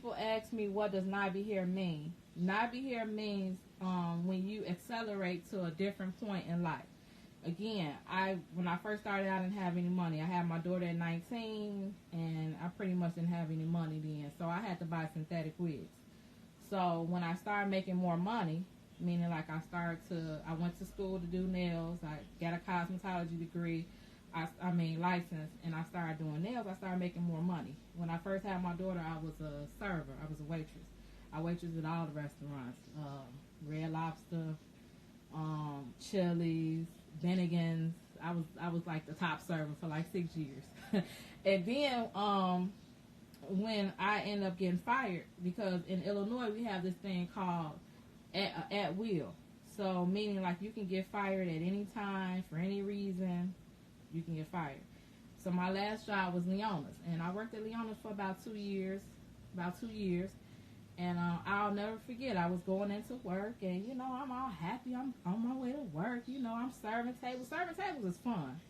people ask me, what does not be here mean? Not be here means when you accelerate to a different point in life. Again, when I first started, I didn't have any money. I had my daughter at 19, and I pretty much didn't have any money then. So I had to buy synthetic wigs. So when I started making more money, meaning like I went to school to do nails. I got a cosmetology degree. I mean license, and I started doing nails. I started making more money. When I first had my daughter, I was a server. I was a waitress. I waitressed at all the restaurants, Red Lobster, Chili's, Bennigan's. I was like the top server for like 6 years, and then when I ended up getting fired, because in Illinois we have this thing called at will. So meaning like you can get fired at any time for any reason. You can get fired. So my last job was Leona's, and I worked at Leona's for about 2 years. And I'll never forget, I was going into work, and I'm all happy. I'm on my way to work. I'm serving tables. Serving tables is fun.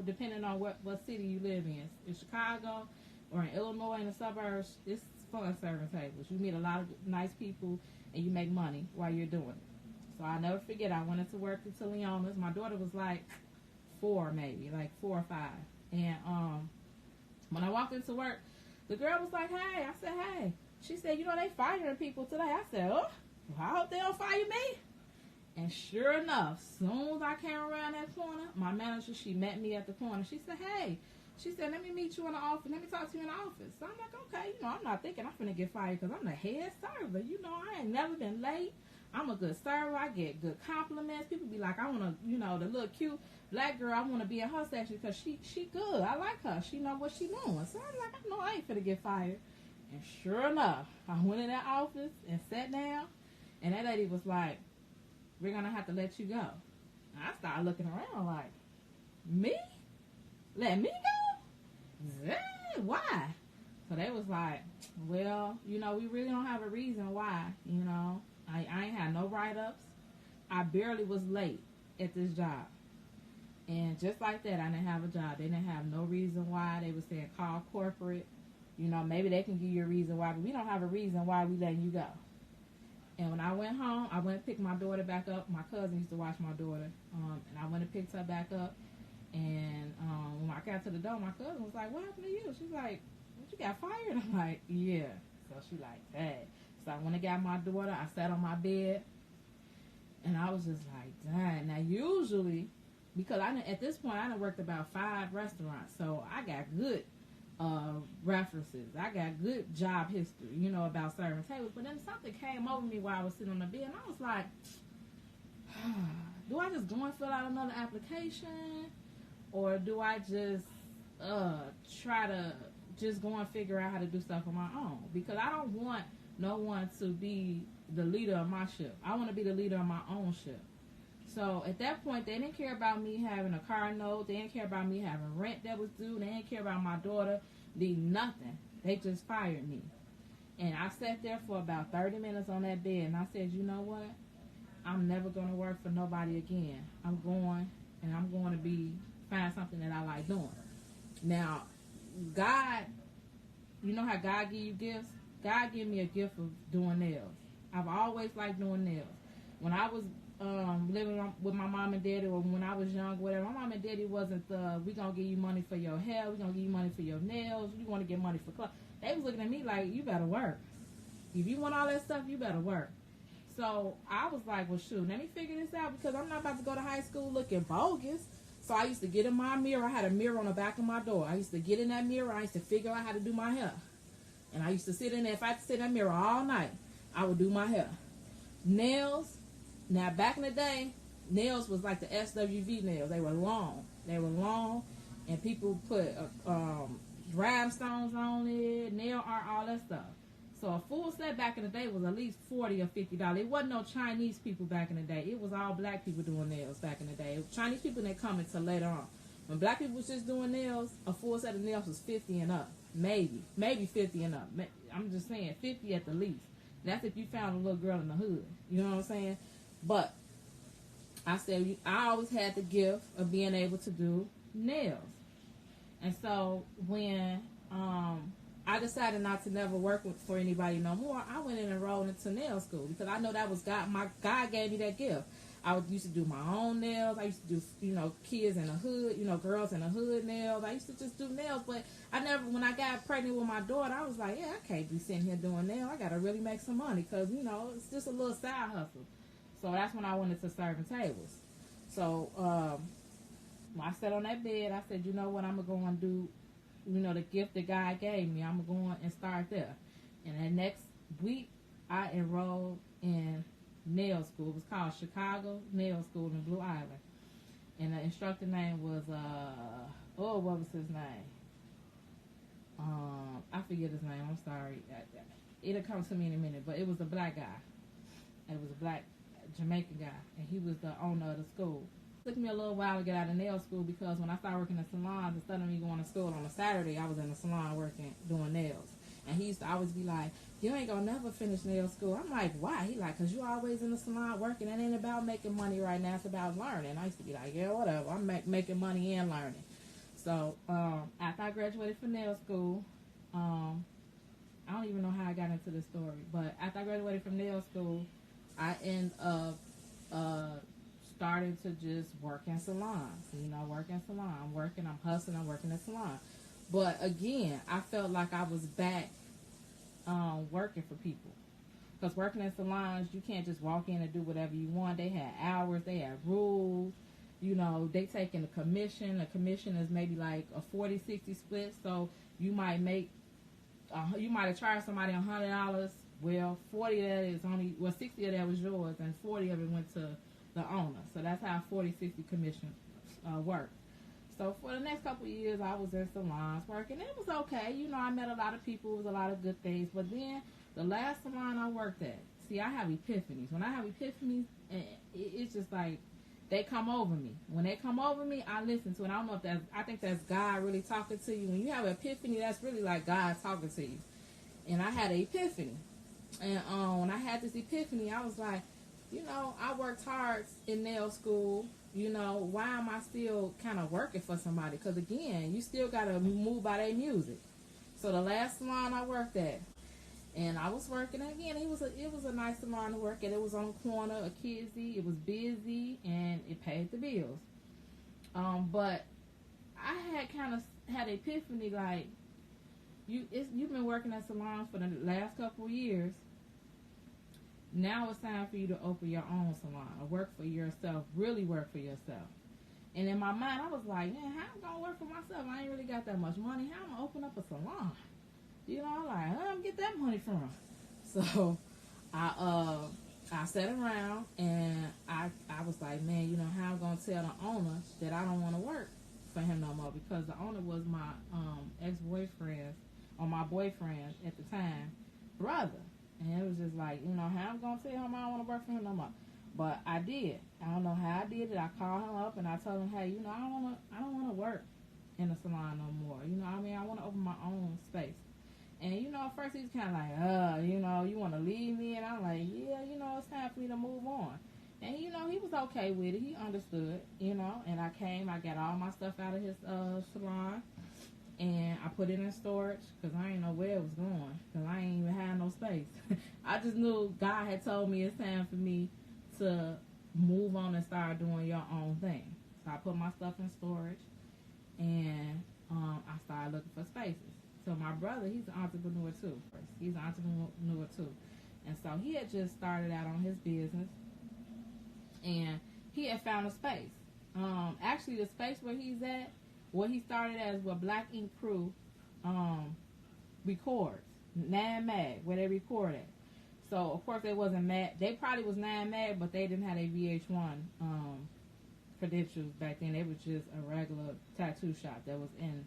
Depending on what city you live in Chicago or in Illinois in the suburbs, it's fun serving tables. You meet a lot of nice people, and you make money while you're doing it. So I'll never forget, I went into work at Leona's. My daughter was like 4 or 5. And when I walked into work, the girl was like, hey. I said, hey. She said, they firing people today. I said, oh, well, I hope they don't fire me. And sure enough, soon as I came around that corner, my manager, she met me at the corner. She said, hey. She said, let me meet you in the office. Let me talk to you in the office. So I'm like, okay. I'm not thinking I'm going to get fired because I'm the head server. I ain't never been late. I'm a good server. I get good compliments. People be like, I want to, the little cute black girl, I want to be in her section because she good. I like her. She know what she doing. So I'm like, I know I ain't finna get fired. And sure enough, I went in that office and sat down, and that lady was like, we're going to have to let you go. And I started looking around like, me? Let me go? Why? So they was like, well, we really don't have a reason why, I ain't had no write-ups. I barely was late at this job. And just like that, I didn't have a job. They didn't have no reason why. They were saying call corporate. Maybe they can give you a reason why, but we don't have a reason why we letting you go. And when I went home, I went and picked my daughter back up. My cousin used to watch my daughter. And I went and picked her back up. And when I got to the door, my cousin was like, what happened to you? She's like, what, you got fired? I'm like, yeah. So she like, hey. So I went and got my daughter. I sat on my bed. And I was just like, dang. Now, usually, because at this point, I done worked about 5 restaurants. So I got good references. I got good job history, about serving tables. But then something came over me while I was sitting on the bed, and I was like, do I just go and fill out another application, or do I just try to just go and figure out how to do stuff on my own? Because I don't want no one to be the leader of my ship. I want to be the leader of my own ship. So at that point, they didn't care about me having a car note. They didn't care about me having rent that was due. They didn't care about my daughter needing nothing. They just fired me. And I sat there for about 30 minutes on that bed, and I said, you know what? I'm never going to work for nobody again. I'm going to find something that I like doing. Now, God, you know how God give you gifts? God gave me a gift of doing nails. I've always liked doing nails. When I was living with my mom and daddy, or when I was young, whatever, my mom and daddy wasn't we gonna give you money for your hair, we gonna give you money for your nails, you want to get money for clothes. They was looking at me like, you better work. If you want all that stuff, you better work. So I was like, well, shoot, let me figure this out, because I'm not about to go to high school looking bogus. So I used to get in my mirror. I had a mirror on the back of my door. I used to get in that mirror. I used to figure out how to do my hair. And I used to sit in there. If I had to sit in that mirror all night, I would do my hair. Nails. Now, back in the day, nails was like the SWV nails. They were long. And people put rhinestones on it, nail art, all that stuff. So a full set back in the day was at least $40 or $50. It wasn't no Chinese people back in the day. It was all black people doing nails back in the day. Chinese people didn't come until later on. When black people was just doing nails, a full set of nails was 50 and up. Maybe 50 and up. I'm just saying 50 at the least. That's if you found a little girl in the hood. You know what I'm saying? But I said I always had the gift of being able to do nails. And so when I decided not to never work for anybody no more. I went and enrolled into nail school because I know that was God. My God gave me that gift. Used to do my own nails. I used to do, kids in the hood, girls in the hood nails. I used to just do nails, but I never, when I got pregnant with my daughter, I was like, yeah, I can't be sitting here doing nails. I got to really make some money because, it's just a little side hustle. So that's when I went into serving tables. So when I sat on that bed, I said, you know what, I'm going to go and do, the gift that God gave me. I'm going to go and start there. And that next week, I enrolled in nail school. It was called Chicago Nail School in Blue Island. And the instructor name was, what was his name? I forget his name. I'm sorry. It'll come to me in a minute. But it was a black guy. It was a black Jamaican guy. And he was the owner of the school. It took me a little while to get out of nail school because when I started working in salons, instead of me going to school on a Saturday, I was in the salon working, doing nails. And he used to always be like, you ain't gonna never finish nail school. I'm like, why? He like, because you always in the salon working. It ain't about making money right now. It's about learning. I used to be like, yeah, whatever. I'm making money and learning. So after I graduated from nail school, I don't even know how I got into this story, but after I graduated from nail school, I ended up starting to just work in salons. Work in salon. I'm working, I'm hustling, I'm working in salon. But again, I felt like I was back working for people. Because working in salons, you can't just walk in and do whatever you want. They had hours, they had rules. They taking a commission. A commission is maybe like a 40-60 split. So you might have charged somebody $100. Well, 40 of that is 60 of that was yours, and 40 of it went to the owner. So that's how 40-60 commission worked. So for the next couple of years, I was in salons working. It was okay. I met a lot of people. It was a lot of good things. But then the last salon I worked at, see, I have epiphanies. When I have epiphanies, it's just like they come over me. When they come over me, I listen to it. I don't know if I think that's God really talking to you. When you have an epiphany, that's really like God talking to you. And I had an epiphany. And when I had this epiphany, I was like, I worked hard in nail school. Why am I still kind of working for somebody? Because, again, you still got to move by their music. So the last salon I worked at, and I was working, again, it was a nice salon to work at. It was on the corner of Kidsy. It was busy, and it paid the bills. But I had kind of had an epiphany, like, you've been working at salons for the last couple of years. Now it's time for you to open your own salon or work for yourself, really work for yourself. And in my mind, I was like, man, how am I going to work for myself? I ain't really got that much money. How am I going to open up a salon? I'm like, where am I get that money from? So I sat around and I was like, man, how I'm going to tell the owner that I don't want to work for him no more, because the owner was my ex-boyfriend, or my boyfriend at the time, brother. And it was just like, how I'm going to tell him I don't want to work for him no more. But I did. I don't know how I did it. I called him up and I told him, hey, I don't want to work in the salon no more. I want to open my own space. And, at first he was kind of like, you want to leave me? And I'm like, yeah, it's time for me to move on. And, he was okay with it. He understood, and I got all my stuff out of his salon. And I put it in storage because I didn't know where it was going, because I ain't even had no space. I just knew God had told me it's time for me to move on and start doing your own thing. So I put my stuff in storage, and I started looking for spaces. So my brother, he's an entrepreneur too. And so he had just started out on his business, and he had found a space. Actually, the space where he's at, what he started as what Black Ink Crew records, 9 mag, where they record at. So of course they wasn't mag. They probably was 9 mag, but they didn't have a VH1 credentials back then. It was just a regular tattoo shop that was in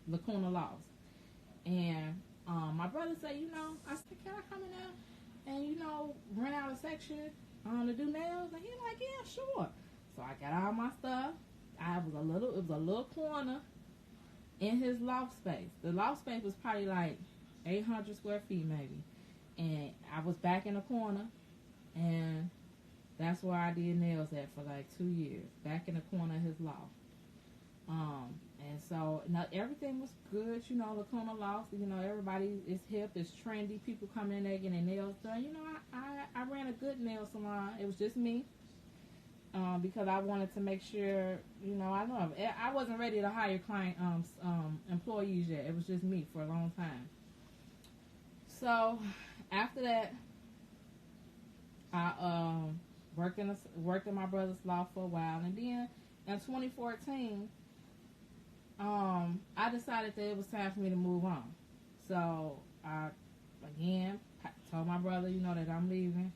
Lacuna Lost. And my brother said, I said, can I come in there and rent out a section to do nails? And he like, yeah, sure. So I got all my stuff. It was a little corner in his loft space. The loft space was probably like 800 square feet maybe. And I was back in the corner, and that's where I did nails at for like 2 years, back in the corner of his loft. And so everything was good, Lacuna lost. Everybody is hip, it's trendy. People come in there getting their nails done. I ran a good nail salon. It was just me, because I wanted to make sure, I wasn't ready to hire client employees yet. It was just me for a long time. So after that, I worked in my brother's law for a while, and then in 2014. I decided that it was time for me to move on. So I, again, told my brother, that I'm leaving.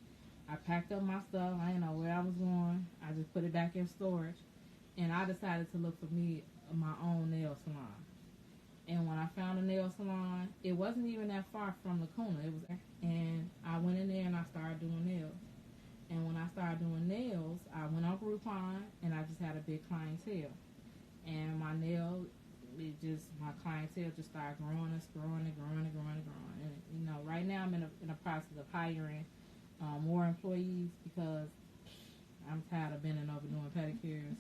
I packed up my stuff. I didn't know where I was going. I just put it back in storage. And I decided to look for me my own nail salon. And when I found a nail salon, it wasn't even that far from Lacuna. It was, and I went in there and I started doing nails. And when I started doing nails, I went on Groupon and I just had a big clientele. And my clientele just started growing and growing and growing and growing and growing. And right now I'm in a process of hiring more employees because I'm tired of bending over doing pedicures.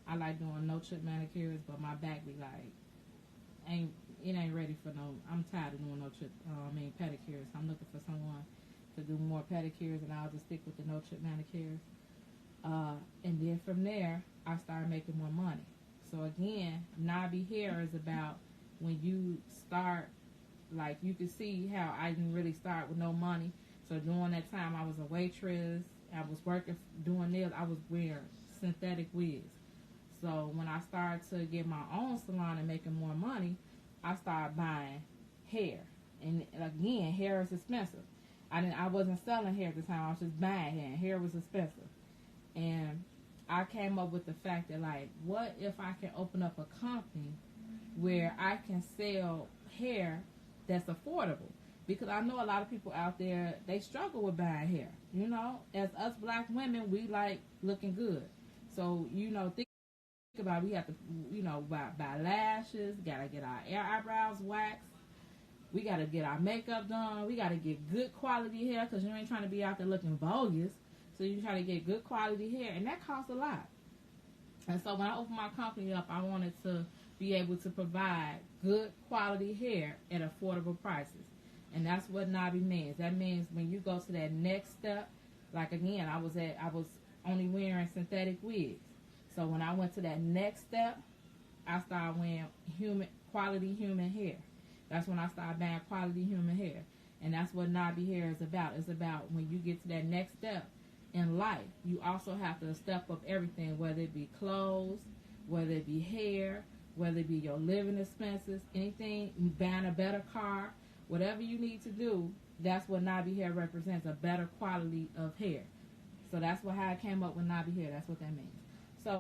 I like doing no chip manicures, but my back be like, it ain't ready for no. I'm tired of doing no chip. Pedicures. I'm looking for someone to do more pedicures, and I'll just stick with the no chip manicures. And then from there, I started making more money. So again, Nabi Hair is about when you start, like you can see how I didn't really start with no money. So during that time, I was a waitress. I was working, doing nails. I was wearing synthetic wigs. So when I started to get my own salon and making more money, I started buying hair. And again, hair is expensive. I wasn't selling hair at the time. I was just buying hair. And hair was expensive. And I came up with the fact that, like, what if I can open up a company where I can sell hair that's affordable? Because I know a lot of people out there, they struggle with buying hair. As us black women, we like looking good. So, think about it, we have to, buy lashes, gotta get our eyebrows waxed. We gotta get our makeup done. We gotta get good quality hair because you ain't trying to be out there looking bogus. So you try to get good quality hair, and that costs a lot. And so when I opened my company up, I wanted to be able to provide good quality hair at affordable prices. And that's what Nabi means. That means when you go to that next step, like again, I was only wearing synthetic wigs. So when I went to that next step, I started wearing quality human hair. That's when I started buying quality human hair. And that's what Nabi Hair is about. It's about when you get to that next step in life, you also have to step up everything, whether it be clothes, whether it be hair, whether it be your living expenses, anything, buying a better car, whatever you need to do. That's what Nabi Hair represents, a better quality of hair. So that's how I came up with Nabi Hair. That's what that means.